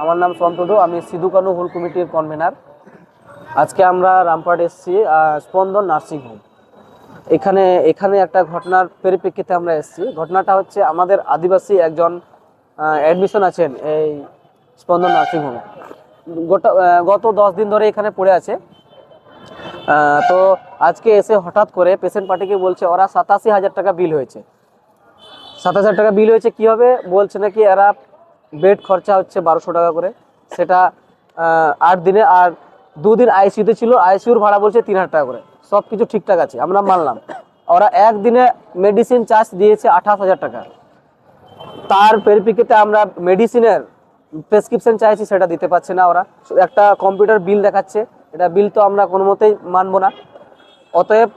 আমার নাম সন্তোষ, আমি সিধুকানু হোল কমিটির কনভেনার। আজকে আমরা রামপুরহাট এসেছি স্পন্দন নার্সিং হোম। এখানে একটা ঘটনার পরিপ্রেক্ষিতে আমরা এসেছি। ঘটনাটা হচ্ছে আমাদের আদিবাসী একজন অ্যাডমিশন আছেন এই স্পন্দন নার্সিং হোমে। গত 10 দিন ধরে এখানে পড়ে আছে। তো আজকে এসে হঠাৎ করে পেশেন্ট পার্টিকে বলছে ওরা 87,000 টাকা বিল হয়েছে। 27,000 টাকা বিল হয়েছে। কী হবে বলছে নাকি এরা বেড খরচা হচ্ছে 1200 টাকা করে, সেটা 8 দিনে, আর 2 দিন আইসিইউতে ছিল, আইসিইউর ভাড়া বলছে 3,000 টাকা করে। সব কিছু ঠিকঠাক আছে, আমরা মানলাম। ওরা একদিনে মেডিসিন চার্জ দিয়েছে 28,000 টাকা। তার পরিপ্রেক্ষিতে আমরা মেডিসিনের প্রেসক্রিপশন চাইছি, সেটা দিতে পারছে না ওরা। একটা কম্পিউটার বিল দেখাচ্ছে, এটা বিল তো আমরা কোনো মতেই মানবো না। অতএব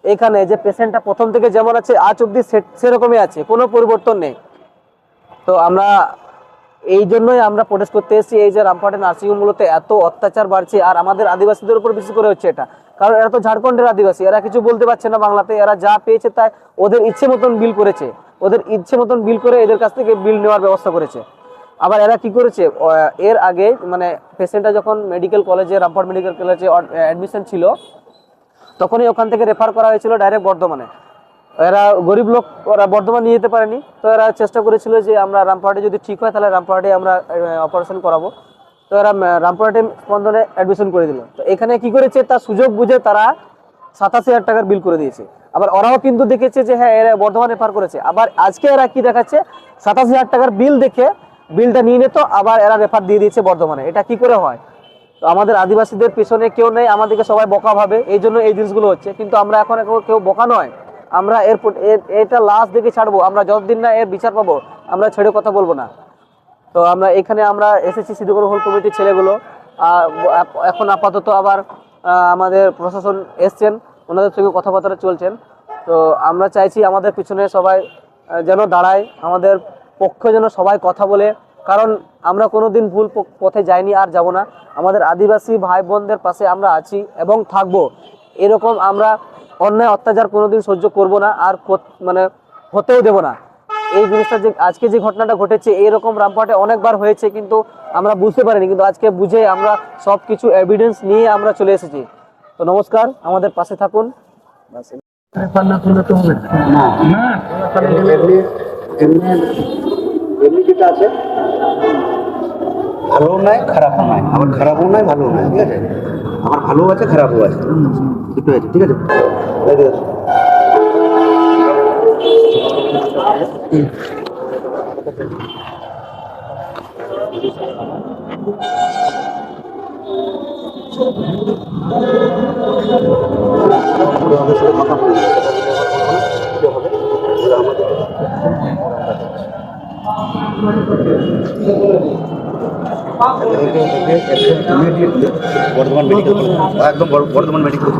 এখানে যে পেশেন্টটা প্রথম থেকে যেমন আছে আজ অবধি সেরকমই আছে, কোনো পরিবর্তন নেই। তো আমরা এই জন্যই আমরা প্রোটেস্ট করতে এসেছি। এই যে রামপুরহাটের নার্সিংহোম মূলত এত অত্যাচার বাড়ছে, আর আমাদের আদিবাসীদের উপর বেশি করে হচ্ছে এটা। কারণ এরা তো ঝাড়খণ্ডের আদিবাসী, এরা কিছু বলতে পারছে না বাংলাতে। এরা যা পেয়েছে তাই ওদের ইচ্ছে মতন বিল করেছে, ওদের ইচ্ছে মতন বিল করে এদের কাছ থেকে বিল নেওয়ার ব্যবস্থা করেছে। আবার এরা কি করেছে, এর আগে মানে পেশেন্টটা যখন মেডিকেল কলেজে, রামপুরহাট মেডিকেল কলেজে অ্যাডমিশন ছিল, তখনই ওখান থেকে রেফার করা হয়েছিল ডাইরেক্ট বর্ধমানে। এরা গরিব লোক, ওরা বর্ধমান নিয়ে যেতে পারেনি, তো এরা চেষ্টা করেছিল যে আমরা রামপুরহাটে যদি ঠিক হয় তাহলে রামপুরহাটে আমরা অপারেশন করাবো। তো এরা রামপুরহাটে স্পন্দনে অ্যাডমিশন করে দিল। তো এখানে কি করেছে, তার সুযোগ বুঝে তারা 87,000 টাকার বিল করে দিয়েছে। আবার ওরাও কিন্তু দেখেছে যে হ্যাঁ এরা বর্ধমান রেফার করেছে। আবার আজকে এরা কি দেখাচ্ছে, 87,000 টাকার বিল দেখে বিলটা নিয়ে নিত, আবার এরা রেফার দিয়ে দিয়েছে বর্ধমানে। এটা কি করে হয়? তো আমাদের আদিবাসীদের পেছনে কেউ নেই, আমাদেরকে সবাই বোকা ভাবে, এই জন্য এই জিনিসগুলো হচ্ছে। কিন্তু আমরা এখন কেউ বোকা নয়, আমরা এটা লাস্ট দেখে ছাড়বো। আমরা যতদিন না এর বিচার পাবো আমরা ছেড়ে কথা বলবো না। তো আমরা এসেছি সিধুকানু হোল কমিটির ছেলেগুলো। এখন আপাতত আবার আমাদের প্রশাসন এসছেন, ওনাদের সঙ্গে কথাবার্তা চলছেন। তো আমরা চাইছি আমাদের পিছনে সবাই যেন দাঁড়ায়, আমাদের পক্ষে যেন সবাই কথা বলে। কারণ আমরা কোনোদিন ভুল পথে যাইনি, আর যাব না। আমাদের আদিবাসী ভাই বোনদের পাশে আমরা আছি এবং থাকবো। এরকম আমরা অন্যায় অত্যাচার কোনোদিন সহ্য করব না, আর মানে হতেও দেব না। এই জিনিসটা যে আজকে যে ঘটনাটা ঘটেছে, এরকম রামপুরহাটে অনেকবার হয়েছে, কিন্তু আমরা বুঝতে পারিনি। কিন্তু আজকে বুঝে আমরা সব কিছু এভিডেন্স নিয়ে আমরা চলে এসেছি। তো নমস্কার, আমাদের পাশে থাকুন। যেটা আছে ভালো নয়, খারাপও নয়, আবার খারাপও নয়, ভালো নয়, ঠিক আছে? আমার ভালো আছে, খারাপও আছে, দুটো আছে, ঠিক আছে? কথা বলি বর্ধমান মেডিকেল, একদম বর্ধমান মেডিকেল।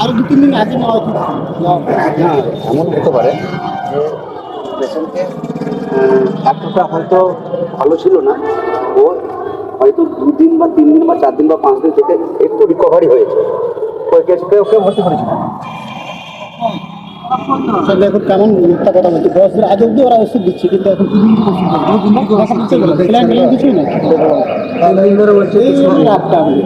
আর 2-3 দিন আগে না এমন হতে পারে যে পেশেন্টকে ডাক্তারটা হয়তো ভালো ছিল না, ও হয়তো 2 দিন বা 3 দিন বা 4 দিন বা 5 দিন থেকে একটু রিকভারি হয়েছে, ওকে ভর্তি করেছিল। আসলে এখন কেমন মিথ্যা কথা বলছি, 10 দিন আগে অব্দি ওরা ওষুধ দিচ্ছে, কিন্তু এখন 2 দিন ওষুধ কিছুই না।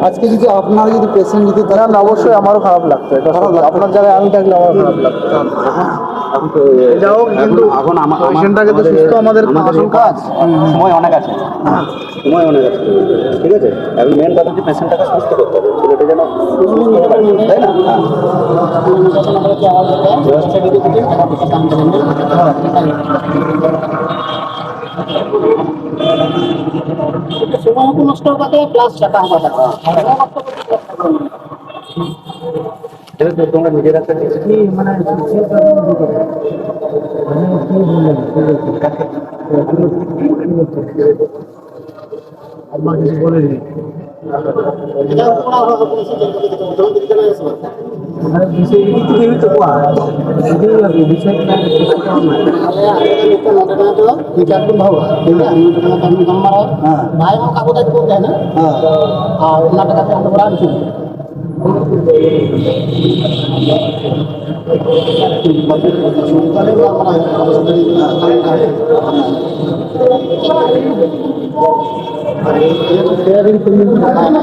আজকে যদি আপনারা যদি পেশেন্ট যদি তারা অবশ্যই আমারও খারাপ লাগতো, এটা আপনার জায়গায় আমি থাকলে আমার খারাপ লাগতো। এখন পেশেন্টটাকে তো সুস্থ আমাদের আসল কাজ, সময় অনেক আছে, সময় অনেক আছে, ঠিক আছে? এখন মেন কথা হচ্ছে পেশেন্টটাকে সুস্থ করতে হবে, ছেলেটা যেন সুস্থ হতে পারে, তাই না? সময় নষ্ট হবে, প্লাস টাকা হবে। তোমরা নিজেরা মানে আমার কিছু বলেনি। भाई हम कागज बोलते हैं ना, और नाटक से हम लोग राम चुके शेयरिंग तुम बताया ना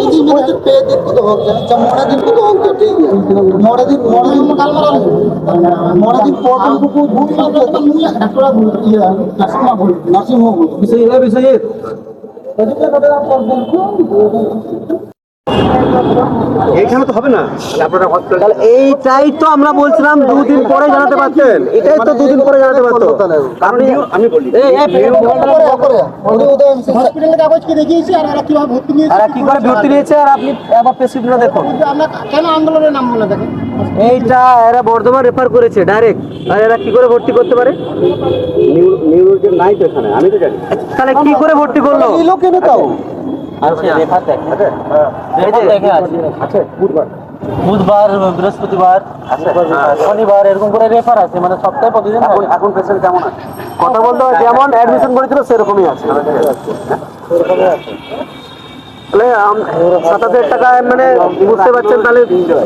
इसी मुझे पे दिन को तो हो गया जब मोड़ा दिन को तो हो गया ठीक है मोड़ा दिन में काल मारा मोड़ा दिन पोर्टल को भूख लग गया तो मुझे डॉक्टर ये नर्सिंग होम विषय এইখানে তো হবে না আপনারা হসপিটাল তাহলে এইটাই তো আমরা বলছিলাম দুদিন পরে জানাতে পারতেন, এটাই তো দুদিন পরে জানাতে পারতো। আপনি আমি বলি হসপিটালের কাগজ কি দেখিয়েছি আর এরা কিভাবে ভর্তি নিয়েছে আর কি করে ভর্তি নিয়েছে আর আপনি আবার পেশেন্টরা দেখুন কিন্তু আমরা কেন আন্দোলনের নাম বলে দেখেন এইটা এরা বর্ধমান রেফার করেছে ডাইরেক্ট, আর এরা কি করে ভর্তি করতে পারে? নিউরোলজি নাই তো এখানে, আমি তো জানি। তাহলে কি করে ভর্তি করলো? নিলো কেন তাও? বুধবার, বৃহস্পতিবার, শনিবার এরকম করে রেফার আছে, মানে সপ্তাহে প্রতিদিন। এখন পেশেন্ট কেমন আছে? কথা বলতে হয় যেমন অ্যাডমিশন করেছিল সেরকমই আছে। তাহলে ৭,০০০ টাকায় মানে বুঝতে পারছেন, তাহলে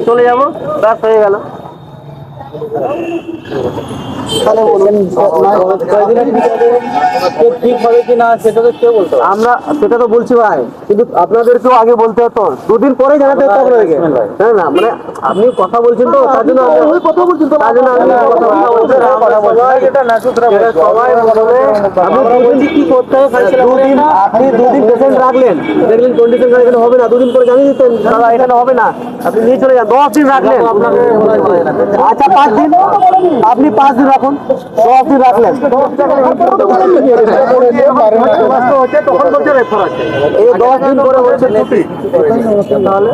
চলে যাবো, ব্যাস হয়ে গেল। ঠিক হবে কি না সেটা তো কেউ বলতে, আমরা সেটা তো বলছি ভাই, কিন্তু আপনাদেরকেও আগে বলতে হতো, দুদিন পরে জানাতে হতো আপনাদেরকে। হ্যাঁ না, মানে আপনি কথা বলছেন তো তার জন্য ওই কথা বলছেন তো তার জন্য আমি কথা বলছি। আপনি দুদিন কি করতে হবে, দুদিন আপনি দুদিন পেশেন্ট রাখলেন, দেখলেন কন্ডিশন এখানে হবে না, দুদিন পরে জানিয়ে দিতেন দাদা এখানে হবে না, আপনি নিয়ে চলে যান। 10 দিন রাখলেন, আচ্ছা 5 দিন, আপনি 5 দিন রাখুন, 10 দিন রাখলেন, তখন বলছে রেফার আছে, এই 10 দিন পরে বলছে ছুটি। তাহলে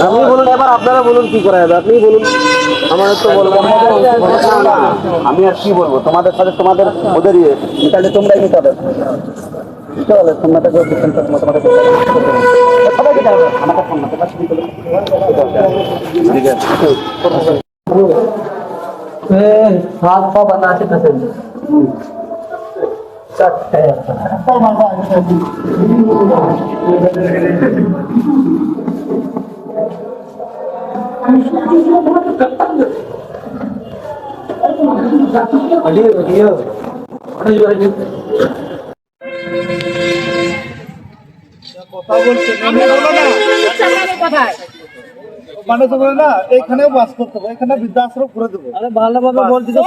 আপনি বলুন, এবার আপনারা বলুন কি করা যাবে, আপনি বলুন, আমাদের তো বলবো আমি আর কি বলবো, তোমাদের সাথে তোমাদের ওদের তাহলে তোমরাই নিতে হবে। চলে তোমাদের সবাইকে যাবে আমাকে ফোন ঠিক আছে। हाथ पाँव बनाते पेशेंट মানে তো বলে না এইখানেও বাস করতে হবে, এখানে বৃদ্ধাশ্রম করে দেবো। ভালোভাবে বলছি তো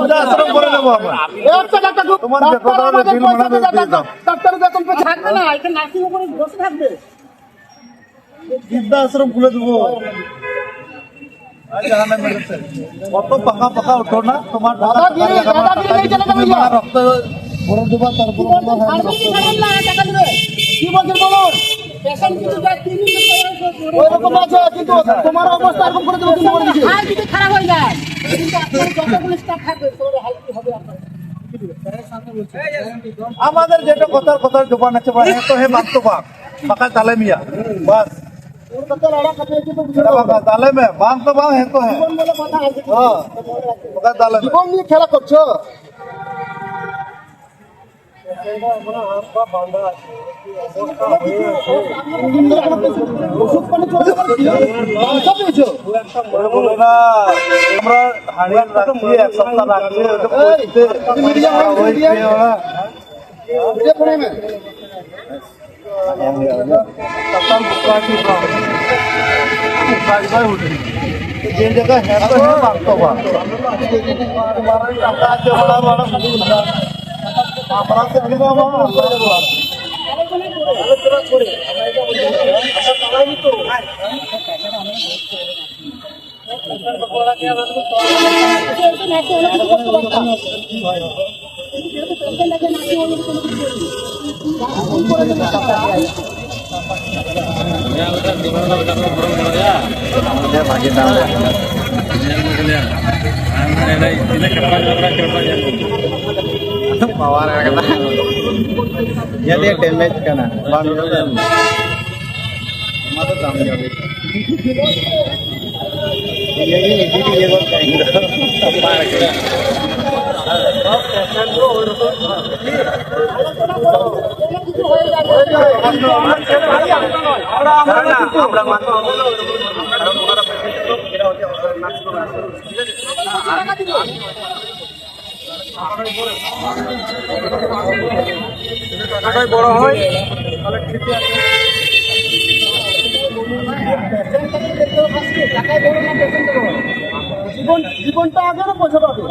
বৃদ্ধাশ্রম করে দেবো আমরা। তোমার যে কথা বিল বানাবে দিয়ে দাও। বৃদ্ধাশ্রম খুলে দেবো। কত পাকা পাকা উঠো না তোমার রক্ত ভরে দেবো, তারপর তোমার অবস্থা এরকম করে দেবো খারাপ হয়ে যায় আমাদের যেটা কথার জবান আছে তো হে মানতো বাপ পাকা তালে মিয়া বাস তালে মে বাং তো বাং হে তো হ্যাঁ পাকা তালে জীবন নিয়ে খেলা করছো। ওষুধ পানি চলে বলো না আমরা হাড়িয়ে রাখছি, এক সপ্তাহ রাখছি যে জায়গায় হ্যাঁ তো হ্যাঁ মানতো বা টাকা আছে বড় বড় আমরা তো কিন্তু আমরা করে দেবো আলোচনা করে jadi damage kana mata dam jabe jadi ये बात कहेंगे पार कर টাকাটাই বড় হয় তাহলে ঠিক আছে। জীবনটা আগে না পয়সা পাবে।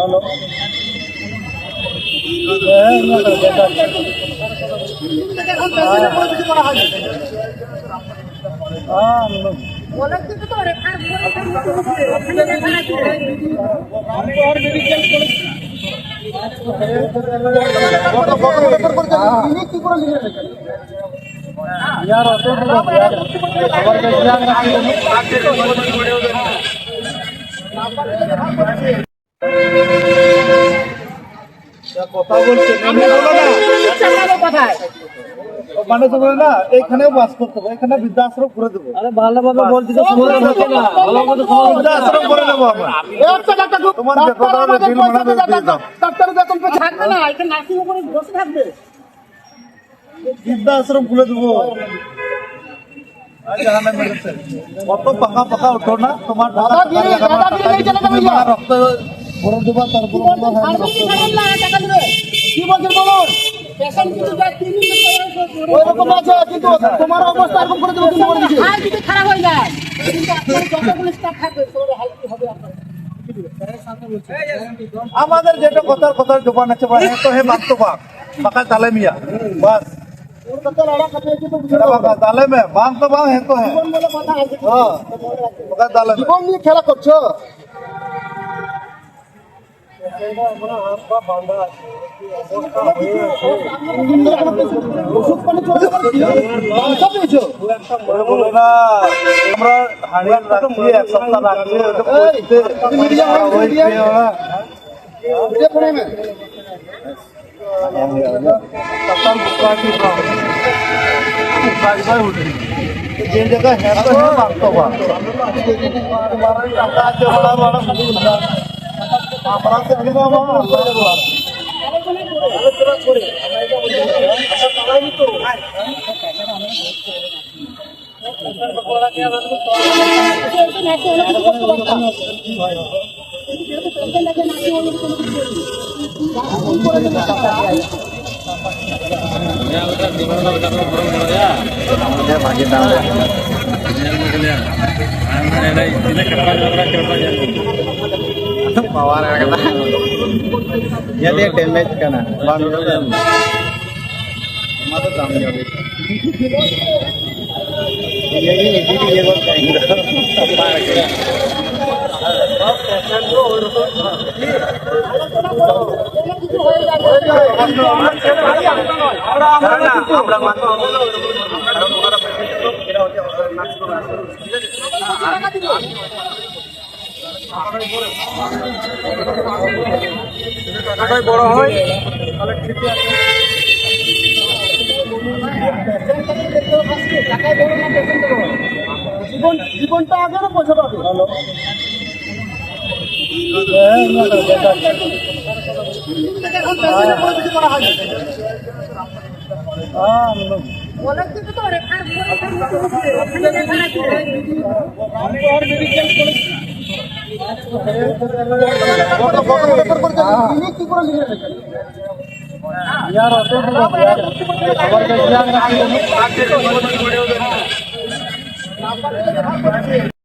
কথা বলছে মানুষ বলে না এইখানেও বাস করতে হবে, এখানে বৃদ্ধাশ্রম করে দেবো। আরে ভালোভাবে বলছি তো বৃদ্ধাশ্রম করে দেবো আমরা। তোমার বিল বানাবে দিয়ে দাও। বৃদ্ধাশ্রম খুলে দেবো। কত পাকা পাকা উঠো না তোমার রক্ত ভরে দেবো, তারপর কি বলছেন বলুন? ওইরকম আছে কিন্তু তোমার অবস্থা এরকম করে দেবো কিন্তু বলে দিচ্ছি। আর যদি খারাপ হয়ে যায় কিন্তু আপনার যতগুলো স্টাফ থাকবে সবাই হালকি হবে আপনার। আমাদের যেটা কথার কথার দোকান আছে ভাই তো হে বাদ তো বাদ পাকা তালে মিয়া বাস তালে মে বাং তো বাং হে তো হে হ্যাঁ পাকা তালে মে জীবন নিয়ে খেলা করছো। ওষুধ পানি চলে পেয়েছো বলে না আমরা হাড়িয়ান রাখছি এক সপ্তাহ রাখছি যে जगह है तो है बात तो बात हमारा टाका जो बड़ा बड़ा हमारा से भी हम कर दो अरे तेरा छोड़े अच्छा कमाई तो पकोड़ा क्या बात jadi damage kana bang mata tam jabe ये बात कहेंगे টাকাটাই বড় হয় তাহলে ঠিক আছে। জীবনটা আগে না পয়সা পাবে। কি করে লিখে রেখেছেন? यार आते हैं यार खबर का ध्यान रखिए